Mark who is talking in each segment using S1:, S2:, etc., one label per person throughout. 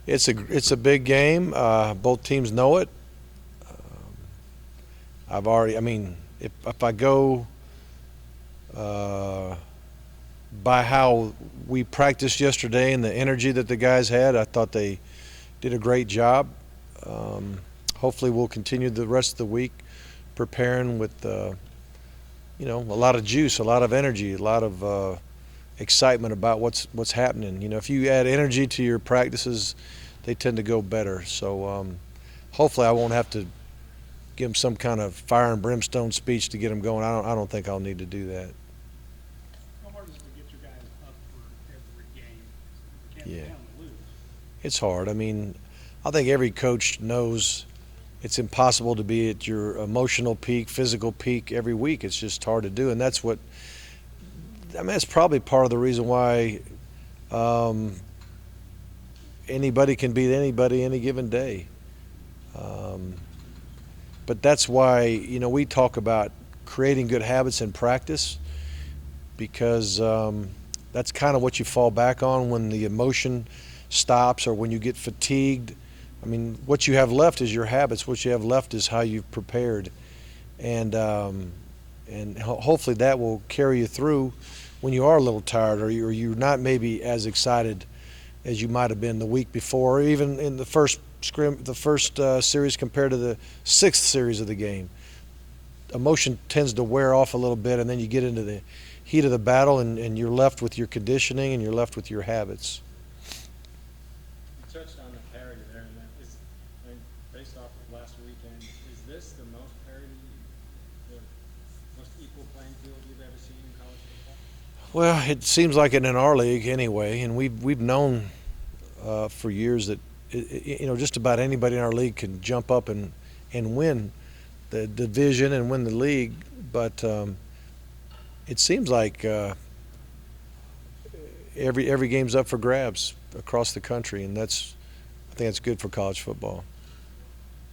S1: It's a big game. Both teams know it. I mean, if I go uh, by how we practiced yesterday and the energy that the guys had, I thought they did a great job. Um, Hopefully, we'll continue the rest of the week preparing with a lot of juice, a lot of energy, a lot of excitement about what's happening. If you add energy to your practices, they tend to go better. So hopefully, I won't have to give them some kind of fire and brimstone speech to get them going. I don't think I'll need to do that.
S2: How hard is it to get your guys up for every game? You can't
S1: Yeah,
S2: count to lose.
S1: it's hard. I mean, I think every coach knows it's impossible to be at your emotional peak, physical peak every week. It's just hard to do, and that's probably part of the reason why um, anybody can beat anybody any given day. Um, but that's why we talk about creating good habits in practice because that's kind of what you fall back on when the emotion stops or when you get fatigued. I mean, what you have left is your habits. What you have left is how you've prepared, and hopefully that will carry you through when you are a little tired or you're not maybe as excited as you might have been the week before, or even in the first series compared to the sixth series of the game. Emotion tends to wear off a little bit, and then you get into the heat of the battle, and you're left with your conditioning and you're left with your habits.
S3: You touched on the parity there, and that is, I mean, based off of last weekend, is this the most parity, the most equal playing field you've ever seen in college football?
S1: Well, it seems like it in our league anyway, and we've known for years that just about anybody in our league can jump up and win the division and win the league, but it seems like every game's up for grabs across the country, and I think that's good for college football.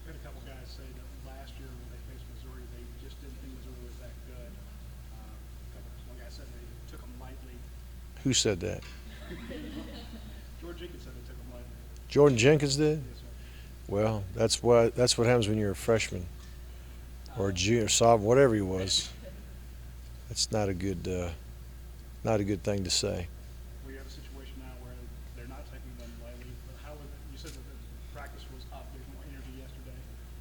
S2: We had a couple guys say that last year when they faced Missouri, they just didn't think Missouri was that good. One guy said they took them lightly.
S1: Who said that?
S2: George Jenkins said they took them lightly.
S1: Jordan Jenkins did.
S2: Yes, sir.
S1: Well, that's what happens when you're a freshman or a junior, sophomore, whatever he was. That's not a good thing to say.
S2: We have a situation now where they're not taking them lightly. But you said that the practice was up, there's more energy yesterday.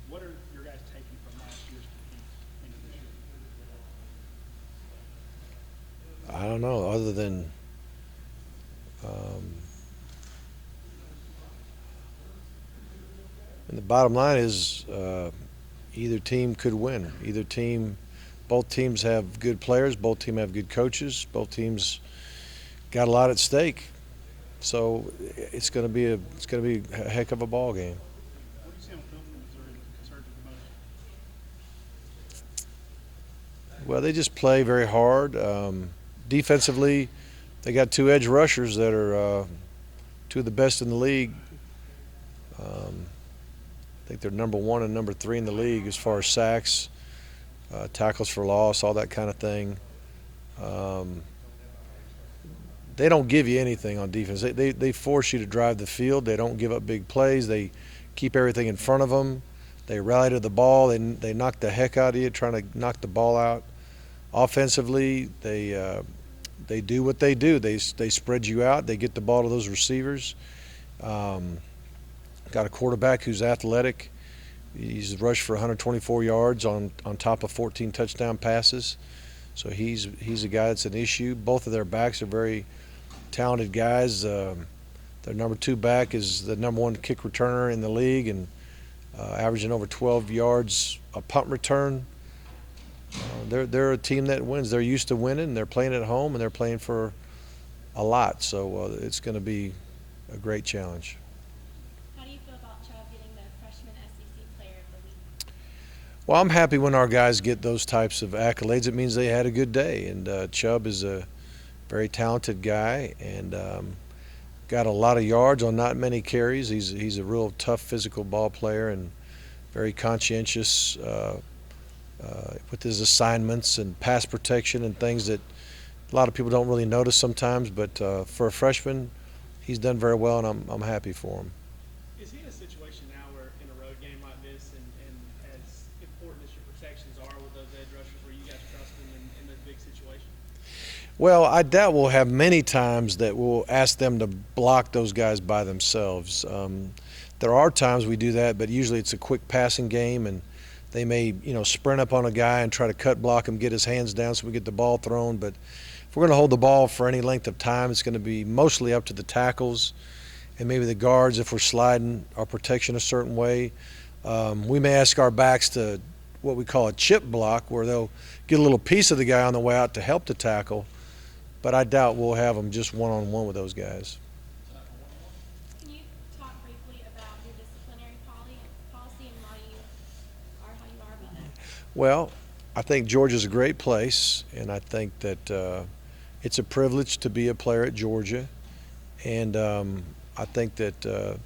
S2: What are your guys taking from last year's defeat into this year?
S1: I don't know, other than and the bottom line is either team could win. Both teams have good players. Both teams have good coaches. Both teams got a lot at stake. So it's going to be a heck of a ball game.
S2: What do you see on film from Missouri that concerns you the most?
S1: Well, they just play very hard. Defensively, they got two edge rushers that are two of the best in the league. I think they're number one and number three in the league as far as sacks, tackles for loss, all that kind of thing. They don't give you anything on defense. They force you to drive the field. They don't give up big plays. They keep everything in front of them. They rally to the ball. They knock the heck out of you trying to knock the ball out. Offensively, they do what they do. They spread you out. They get the ball to those receivers. Got a quarterback who's athletic. He's rushed for 124 yards on top of 14 touchdown passes. So he's a guy that's an issue. Both of their backs are very talented guys. Their number two back is the number one kick returner in the league and averaging over 12 yards a punt return. They're a team that wins. They're used to winning. They're playing at home and they're playing for a lot. So it's going to be a great challenge.
S4: How do you feel about Chubb getting the freshman SEC Player of the Week?
S1: Well, I'm happy when our guys get those types of accolades. It means they had a good day. And Chubb is a very talented guy and got a lot of yards on not many carries. He's a real tough physical ball player and very conscientious with his assignments and pass protection and things that a lot of people don't really notice sometimes. But for a freshman, he's done very well, and I'm happy for him.
S5: is he in a situation now where in a road game like this, and as important as your protections are with those edge rushers, where you guys trust him in those big situations?
S1: Well, I doubt we'll have many times that we'll ask them to block those guys by themselves. There are times we do that, but usually it's a quick passing game, and they may, sprint up on a guy and try to cut block him, get his hands down so we get the ball thrown. But if we're going to hold the ball for any length of time, it's going to be mostly up to the tackles and maybe the guards if we're sliding our protection a certain way. We may ask our backs to what we call a chip block, where they'll get a little piece of the guy on the way out to help the tackle. But I doubt we'll have them just one-on-one with those guys.
S4: Can you talk briefly about your disciplinary policy and why you are how you are about that?
S1: Well, I think Georgia's a great place, and I think that it's a privilege to be a player at Georgia. And I think that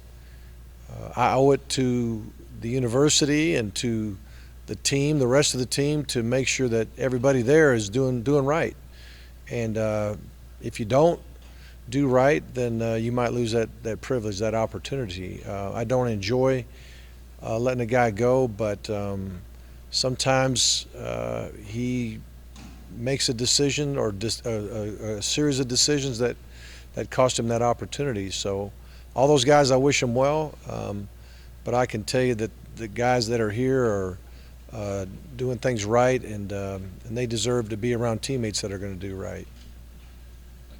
S1: I owe it to the university and to the team, the rest of the team, to make sure that everybody there is doing right. And if you don't do right, then you might lose that privilege, that opportunity. I don't enjoy letting a guy go, but sometimes he makes a decision or a series of decisions that cost him that opportunity. So all those guys, I wish them well, but I can tell you that the guys that are here are doing things right, and they deserve to be around teammates that are going to do right.